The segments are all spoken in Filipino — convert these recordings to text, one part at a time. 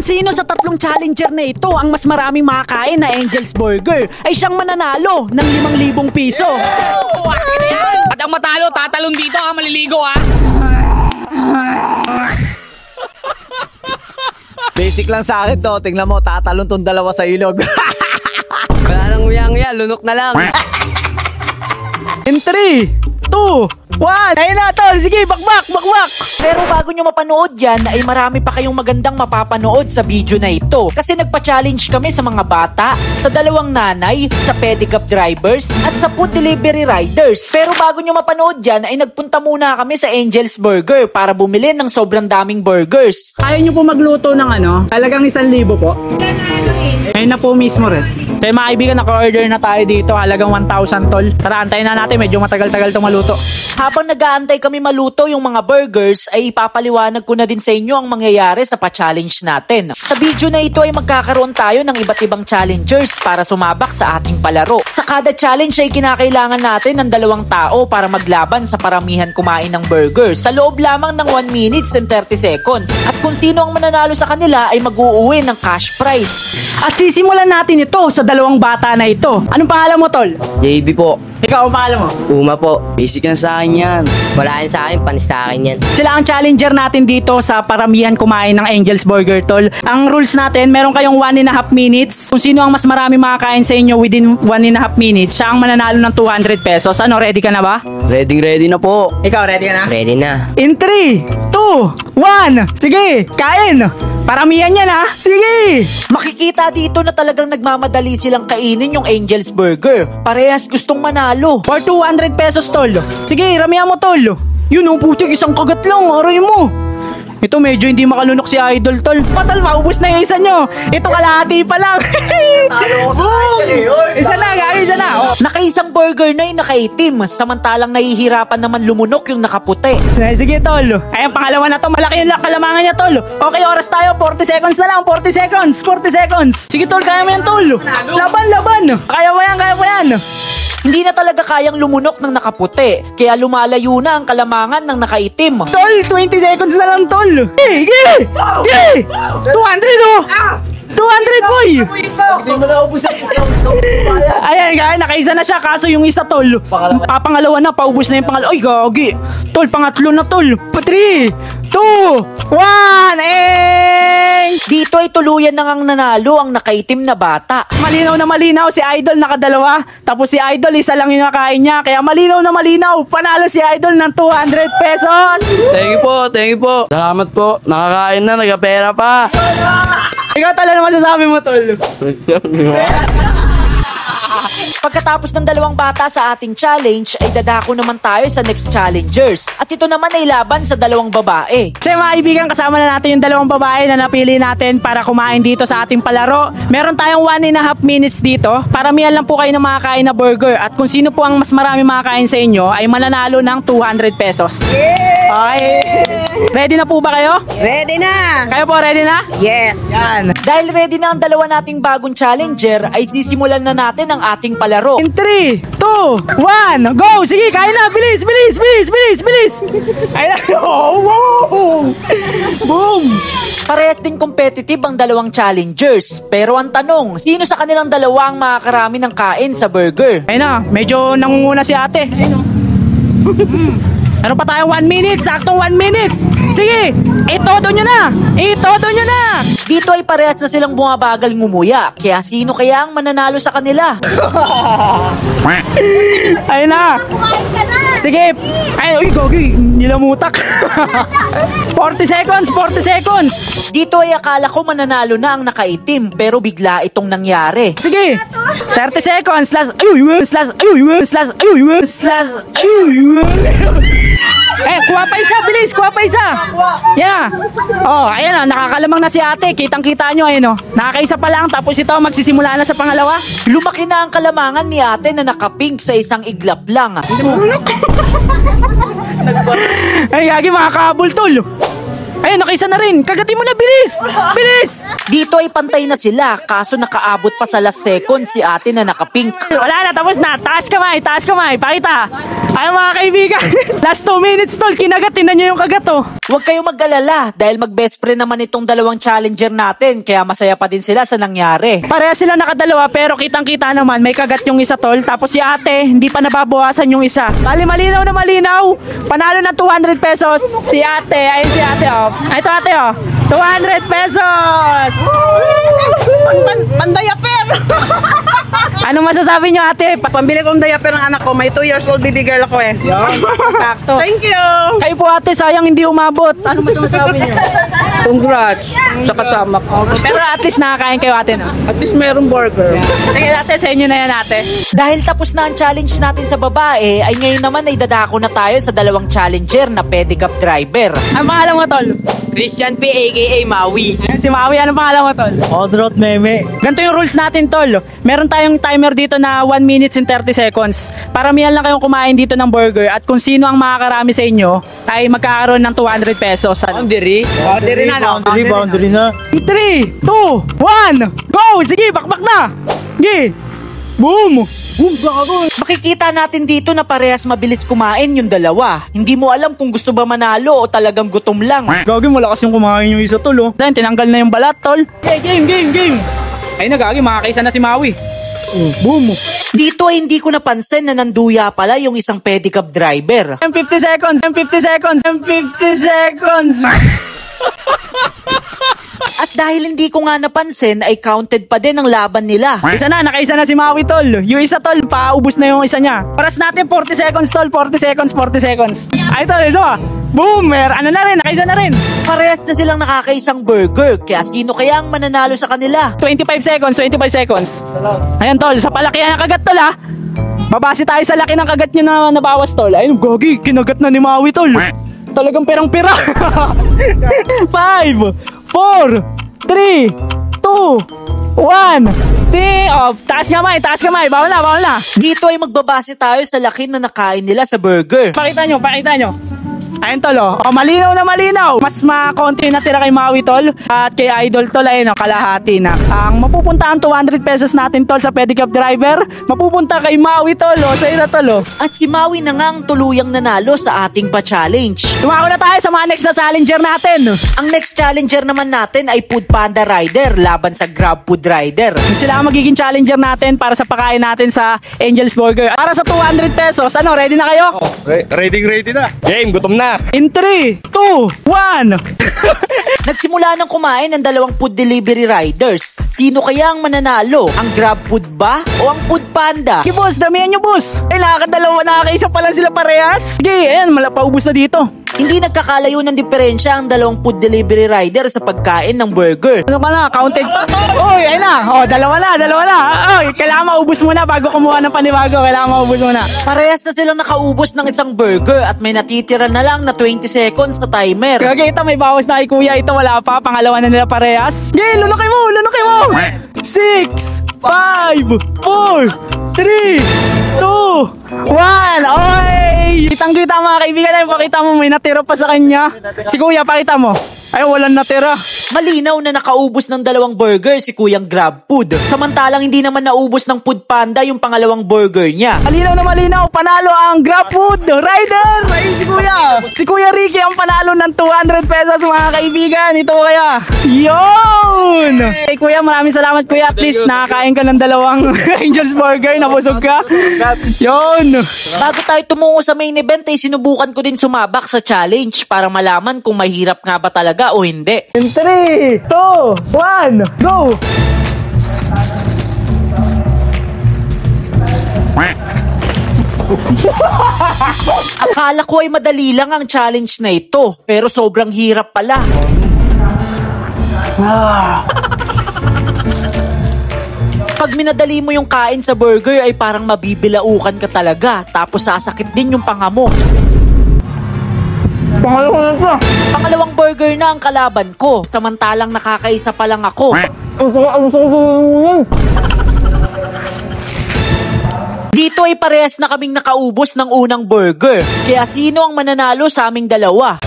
Kung sino sa tatlong challenger na ito ang mas maraming makakain na Angel's Burger, ay siyang mananalo ng 5,000 piso. At ang matalo, tatalon dito ha, maliligo ha. Basic lang sa akin to. Tingnan mo, tatalon tong dalawa sa ilog. Wala nang nguyang-nguya, lunok na lang. In 3, 2, 1. Ayun na, tol. Sige, bakbak. Pero bago nyo mapanood yan, ay marami pa kayong magandang mapapanood sa video na ito. Kasi nagpa-challenge kami sa mga bata, sa 2 nanay, sa pedicab drivers, at sa food delivery riders. Pero bago nyo mapanood yan, ay nagpunta muna kami sa Angel's Burger para bumili ng sobrang daming burgers. Ayaw nyo po magluto ng talagang 1,000 po. Ayun na po mismo rin. Kaya mga kaibigan, naka-order na tayo dito. Halagang 1,000 tol. Tara, antayin na natin. Medyo matagal-tagal itong maluto. Habang nag-aantay kami maluto yung mga burgers, ay ipapaliwanag ko na din sa inyo ang mangyayari sa pa-challenge natin. Sa video na ito ay magkakaroon tayo ng iba't ibang challengers para sumabak sa ating palaro. Sa kada challenge ay kinakailangan natin ng 2 tao para maglaban sa paramihan kumain ng burgers sa loob lamang ng 1 minutes and 30 seconds. At kung sino ang mananalo sa kanila ay mag-uuwi ng cash prize. At sisimulan natin ito sa 2 bata na ito. Anong pangalan mo, tol? JB po. Ikaw, ang pangalan mo? Uma po. Basic yan sa akin yan. Wala yan sa akin, panis sa akin yan. Sila ang challenger natin dito sa paramihan kumain ng Angel's Burger, tol. Ang rules natin, meron kayong 1.5 minutes. Kung sino ang mas marami makakain sa inyo within 1.5 minutes, siya ang mananalo ng 200 pesos. Ano, ready ka na ba? Ready na po. Ikaw, ready ka na? Ready na. In 3, 2, 1. Sige, kain! Paramihan yan ha! Sige! Makikita dito na talagang nagmamadali silang kainin yung Angel's Burger. Parehas gustong manalo. For 200 pesos, tol. Sige, ramihan mo, tol. Yun oh, putik, isang kagat lang. Aray mo. Ito medyo hindi makalunok si Idol, tol. Patol, maubos na yung isa nyo. Ito kalahati pa lang. Isa na, gagi, isa na. Oh. Nakaisang burger na yung nakaitim. Samantalang nahihirapan naman lumunok yung nakaputi. Sige, tol. Ay, ang pangalawa na to, malaki yung kalamangan niya, tol. Okay, oras tayo. 40 seconds na lang. 40 seconds. 40 seconds. Sige, tol, kaya mo yan, tol. Laban. Kaya mo yan. Hindi na talaga kayang lumunok ng nakaputi, kaya lumalayo na ang kalamangan ng nakaitim. Tol, 20 seconds na lang, tol. Gigi! 200 oh! 200 boy! Hindi mo na ubus ang Ayan, guys, nakaisa na siya, kaso yung isa, tol. Papangalawa na, paubos na yung pangalawa. Ay, gagi. Tol, pangatlo na, tol. 3, 2, 1, Dito ay tuluyan na ngang nanalo ang nakaitim na bata. Malinaw na malinaw, si Idol nakadalawa. Tapos si Idol, isa lang yung nakain niya. Kaya malinaw na malinaw, panalo si Idol ng 200 pesos. Thank you po. Salamat po. Nakakain na, nagapera pa. Ikaw talaga naman sasabi mo, tol. Pagkatapos ng 2 bata sa ating challenge, ay dadako naman tayo sa next challengers. At ito naman ay laban sa 2 babae. So mga kaibigan, kasama na natin yung 2 babae na napili natin para kumain dito sa ating palaro. Meron tayong 1.5 minutes dito. Paramihan lang po kayo ng makakain na burger. At kung sino po ang mas marami makakain sa inyo, ay mananalo ng 200 pesos. Okay. Ready na po ba kayo? Ready na! Kayo po, ready na? Yes! Yan. Dahil ready na ang 2 nating bagong challenger, ay sisimulan na natin ang ating palaro. In 3, 2, 1, go! Sige, kain na! Bilis! Ayun na! Oh, wow! Boom! Parehas din competitive ang 2 challengers. Pero ang tanong, sino sa kanilang 2 ang makakarami ng kain sa burger? Ayun na, medyo nangunguna si ate. Ayun o. Meron pa tayong 1 minute, saktong 1 minute. Sige, itodo nyo na. Dito ay parehas na silang bumabagal ngumuya. Kaya sino kaya ang mananalo sa kanila? Ayun na. Sige. Ay, uy, gogi. Nilamutak. 40 seconds. Dito ay akala ko mananalo na ang nakaitim. Pero bigla itong nangyari. Sige. 30 seconds. Kuha pa isa. Yeah. Oh, ayan o, nakakalamang na si ate. Kitang-kita nyo, ayun o. Nakakaisa pa lang, tapos ito magsisimula na sa pangalawa. Lumaki na ang kalamangan ni ate na nakapink sa isang iglap lang. Ay, gagi, makakabol, tol. Ayun, nakaisa na rin. Kagatin mo na, bilis. Dito ay pantay na sila, kaso nakaabot pa sa last second si ate na nakapink. Wala na, tapos na. Taas kamay. Pakita. Ay mga kaibigan. Last 2 minutes, tol. Kinagat. Tinan nyo yung kagat, oh. Huwag kayong mag-alala dahil mag-best friend naman itong dalawang challenger natin, kaya masaya pa din sila sa nangyari. Pareha sila nakadalawa pero kitang-kita naman may kagat yung isa, tol. Tapos si ate, hindi pa nababawasan yung isa. Bali, malinaw na malinaw. Panalo ng 200 pesos. Si ate, ayun si ate, oh. Ay, ito ate, oh. 200 pesos! Pandayaper! Ano masasabi nyo, ate? Pambili kong diaper ng anak ko. May 2 years old baby girl ako eh. Sakto. Thank you! Kayo po, ate, sayang hindi umabot. Ano masasabi nyo? Congrats sa kasama ko. Pero at least nakakain kayo, ate, no? At least merong burger. Sige, ate, sa inyo na yan, ate. Dahil tapos na ang challenge natin sa babae, ay ngayon naman ay dadako na tayo sa dalawang challenger na pedicab driver. Ang pangalan mo, tol? Christian P. aka Maui. Ayan, si Maui. Anong pangalan mo, tol? Odrot Meme. Ganito yung rules natin, tol. Meron tayong timer dito na 1 minutes and 30 seconds. Paramihan lang kayong kumain dito ng burger at kung sino ang makakarami sa inyo ay magkakaroon ng 200 pesos. Boundary. Boundary na, no? Boundary na. 3, 2, 1, go! Sige, bakbak na! Sige! Boom! Makikita natin dito na parehas mabilis kumain yung dalawa. Hindi mo alam kung gusto ba manalo o talagang gutom lang. Gagi, malakas yung kumain yung isa, tol, oh. Then, tinanggal na yung balat, tol. Okay, game! Ay na, Gagi, makakaisa na si Maui. Boom! Dito ay hindi ko napansin na nanduya pala yung isang pedicab driver. 50 seconds! 50 seconds! At dahil hindi ko nga napansin ay counted pa din ang laban nila. Nakaisa na si Maui, tol. Yung isa, tol, paubos na yung isa niya. Paras natin 40 seconds, tol. 40 seconds. Ay, tol, isa pa. Boom! Nakaisa na rin. Parehas na silang nakakaisang burger, kaya sino kaya ang mananalo sa kanila? 25 seconds. Ayan, tol, sa palakihan ng kagat, tol, ha. Babase tayo sa laki ng kagat niya na nabawas, tol. Ayun, Gagi, kinagat na ni Maui, tol. Talagang perang-pera. 5, 4, 3, 2, 1. Taas kamay. Bawal na. Dito ay magbabase tayo sa laki na nakain nila sa burger. Pakita nyo. Ayun, tol, oh. Malinaw na malinaw. Mas makonti na tira kay Maui, tol. At kay Idol, tol, ayun, kalahati na. Ang mapupunta ang 200 pesos natin, tol, sa pedicab driver. Mapupunta kay Maui, tol, oh. Sa'yo na, tol, oh. At si Maui na nga ang tuluyang nanalo sa ating pa-challenge. Tumako na tayo sa mga next na challenger natin. Ang next challenger naman natin ay Food Panda Rider laban sa Grab Food Rider. Sila ang magiging challenger natin para sa pagkain natin sa Angel's Burger. Para sa 200 pesos, ano, ready na kayo? Ready na. Game, gutom na. In 3, 2, 1. Nagsimula ng kumain ang dalawang food delivery riders. Sino kaya ang mananalo? Ang Grab Food ba o ang Food Panda? Sige, boss, damihan nyo, boss. Ay, nakakaisa pa lang sila parehas. Sige, ayan, paubos na dito. Hindi nagkakalayo ng diferensya ang dalawang food delivery rider sa pagkain ng burger. Ano ka na? Counted? Uy, ayun na. Oh, dalawa na. Uy, kailangan maubos muna bago kumuha ng panibago. Kailangan maubos muna. Parehas na silang nakaubos ng isang burger at may natitira na lang na 20 seconds sa timer. Kaya ito, may bawas na kay kuya. Ito, wala pa. Pangalawa na nila parehas. Okay, lunokay mo. 6, 5, 4, 3, 2, 1. Oy! Kitang-kita mga kaibigan. Ay, pakita mo, may natira pa sa kanya. Si kuya, pakita mo. Ay, walang natira. Malinaw na nakaubos ng dalawang burger si Kuyang Grab Food. Samantalang hindi naman naubos ng Food Panda yung pangalawang burger niya. Malinaw na malinaw, panalo ang Grab Food Rider! Ayun si Kuya! Si Kuya Ricky ang panalo ng 200 pesos mga kaibigan. Ito kaya. Yun! Hey Kuya, maraming salamat Kuya. At least nakakain ka ng dalawang Angel's Burger. Nabusog ka. Yun! Bago tayo tumungo sa main event ay sinubukan ko din sumabak sa challenge para malaman kung mahirap nga ba talaga o hindi. In 3, 2, 1, go! Akala ko ay madali lang ang challenge na ito, pero sobrang hirap pala. Pag minadali mo yung kain sa burger ay parang mabibilaukan ka talaga, tapos sasakit din yung panga mo. Pangalawang burger na ang kalaban ko, samantalang nakakaisa pa lang ako. Dito ay parehas na kaming nakaubos ng unang burger, kaya sino ang mananalo sa aming dalawa?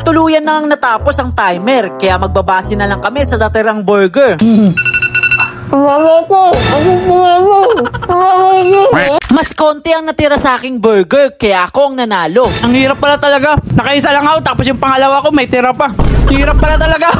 Tuluyan na ang natapos ang timer, kaya magbabase na lang kami sa natirang burger. Mas konti ang natira sa aking burger, kaya ako ang nanalo. Ang hirap pala talaga. Nakaisa lang ako, tapos yung pangalawa ko may tira pa. Hirap pala talaga.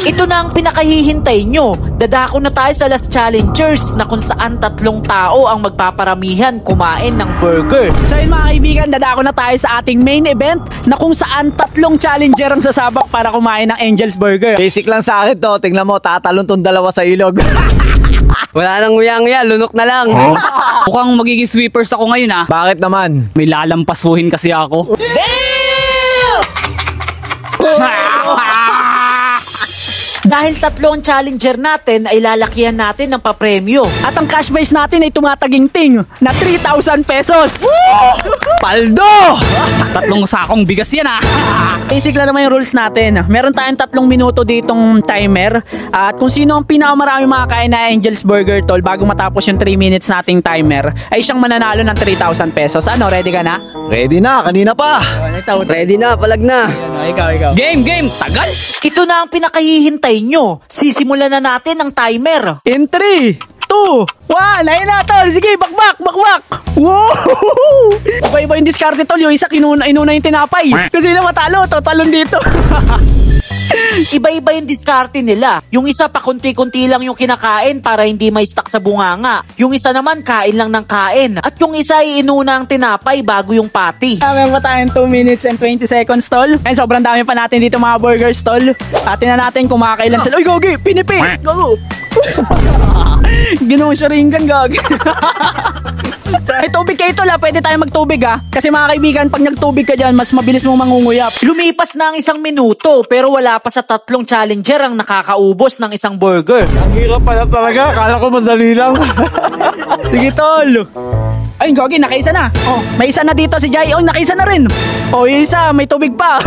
Ito na ang pinakahihintay nyo. Dadako na tayo sa last challengers na kung saan 3 tao ang magpaparamihan kumain ng burger. So yun mga kaibigan, dadako na tayo sa ating main event na kung saan 3 challenger ang sasabak para kumain ng Angel's Burger. Basic lang sa akin to. Tingnan mo, tatalon tong dalawa sa ilog. Wala nang nguya-nguya, lunok na lang. Mukhang magiging sweepers ako ngayon ah. Bakit naman? May lalampasuhin kasi ako. Dahil 3 ang challenger natin, ay lalakihan natin ng papremyo. At ang cash prize natin ay tumataginting na 3,000 pesos. Paldo! 3 sakong bigas yan ah. Basic lang naman yung rules natin. Meron tayong 3 minuto ditong timer. At kung sino ang pinakamarami makakain na Angel's Burger, tol, bago matapos yung 3 minutes nating timer, ay siyang mananalo ng 3,000 pesos. Ano, ready ka na? Ready na, kanina pa. Ready na, palag na. Ikaw. Game, tagal. Ito na ang pinakahihintay nyo. Sisimulan na natin ang timer. In 3, 2, 1, ayun na tol. Sige, bakbak. Wow! Iba-iba yung discard tol. Yung isa inuna yung tinapay. Kasi na matalo, talon dito. Iba-iba yung diskarte nila. Yung isa pa kunti-kunti lang yung kinakain para hindi may stuck sa bunganga. Yung isa naman kain lang ng kain. At yung isa ay inuna ang tinapay bago yung patty. Meron pa tayong 2 minutes and 20 seconds tol. And sobrang dami pa natin dito mga burgers tol. Atin na natin kung makakailan sila. Uy, gogi! Pinipi! Gogo! Ginawang siya ringgan, gagi. May tubig kayo tol ha. Pwede tayo magtubig ha. Kasi mga kaibigan, pag nagtubig ka dyan, mas mabilis mong mangunguyap. Lumipas na ang 1 minuto pero wala pa sa 3 challenger ang nakakaubos ng isang burger. Ang hirap pala talaga. Kala ko madali lang. Sige tol. Ay, gogi, nakaisa na. Oh, may isa na dito si Jai. Oh, nakaisa na rin. Oh, yung isa, may tubig pa.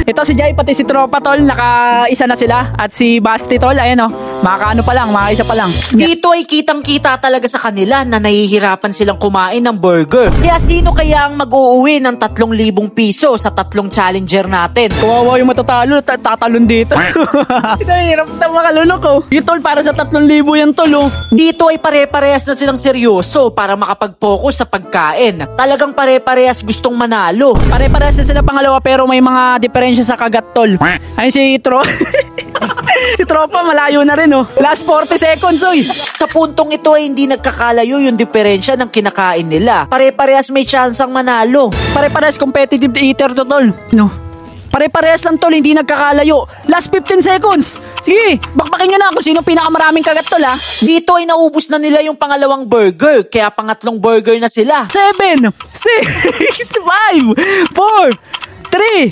Ito si Jai, pati si Tropa tol, nakaisa na sila. At si Basti tol, ayan oh, makakaano pa lang, makaisa pa lang. Dito ay kitang-kita talaga sa kanila na nahihirapan silang kumain ng burger. Kaya sino kaya ang mag-uuwi ng 3,000 piso sa 3 challenger natin? Kawawa yung matatalo, tatalon dito. Ito, hirap na makalunok oh. Yung tol, para sa 3,000 yan tol oh. Dito ay pare-parehas na silang seryoso para makapag-focus sa pagkain. Talagang pare-parehas gustong manalo. Pare-parehas na sila pangalawa pero may mga diferensya sa kagat tol. Ayun si si Tropa malayo na rin oh. Last 40 seconds oy. Sa puntong ito ay hindi nagkakalayo yung diferensya ng kinakain nila. Pare-parehas may tsansang manalo. Pare-parehas competitive eater to tol. No. Pare-parehas lang tol, hindi nagkakalayo. Last 15 seconds. Sige, bakbakin nyo na kung sino pinakamaraming kagat tol ha. Dito ay naubos na nila yung pangalawang burger, kaya pangatlong burger na sila. 7, 6, 5, 4, 3,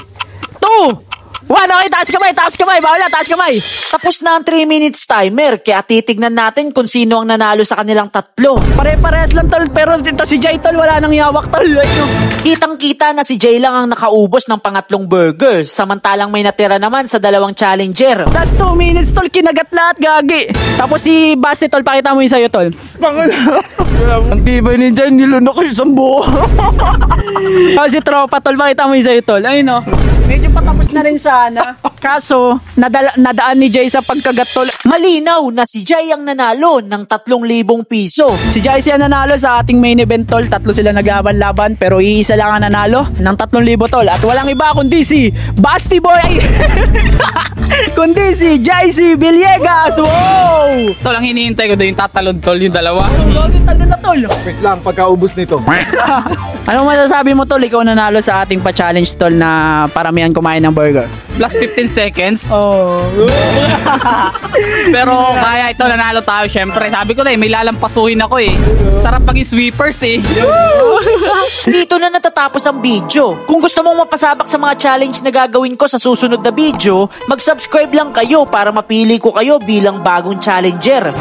2, 1. Okay, taas kamay. Bawala, taas kamay. Tapos na ang 3 minutes timer, kaya titignan natin kung sino ang nanalo sa kanilang 3. Pare-parehas lang tol, pero dito si Jay tol, wala nang yawak tol. Ayun. Kitang-kita na si Jay lang ang nakaubos ng pangatlong burger, samantalang may natira naman sa 2 challenger. Last 2 minutes tol, kinagat lahat, gagi. Tapos si Basti tol, pakita mo yung sa'yo tol. Ang tibay ni Jan, nilunok yung isang buo. Si Tropa tol, pakita mo yung sa'yo tol. Ayun o. Medyo patapos na rin sana. Kaso, nadaan ni Jay sa pagkagat tol. Malinaw na si Jay ang nanalo ng 3,000 piso. Si Jay siya nanalo sa ating main event tol. 3 sila naglaban-laban pero iisa lang ang nanalo ng 3,000 tol. At walang iba kundi si Basti Boy. Kundi si Jay C. Villegas. Wow! Tol, ang hinihintay ko doon yung tatalon tol, yung dalawa. Talo na tol. Wait lang, pagkaubos nito. Ano masasabi mo tol? Ikaw nanalo sa ating pa-challenge tol na paramihan kumain ng burger. Plus 15 seconds. Oh. Pero kaya ito, nanalo tayo syempre. Sabi ko na may lalampasuhin ako eh. Sarap maging sweepers eh. Dito na natatapos ang video. Kung gusto mong mapasabak sa mga challenge na gagawin ko sa susunod na video, mag-subscribe lang kayo para mapili ko kayo bilang bagong challenger.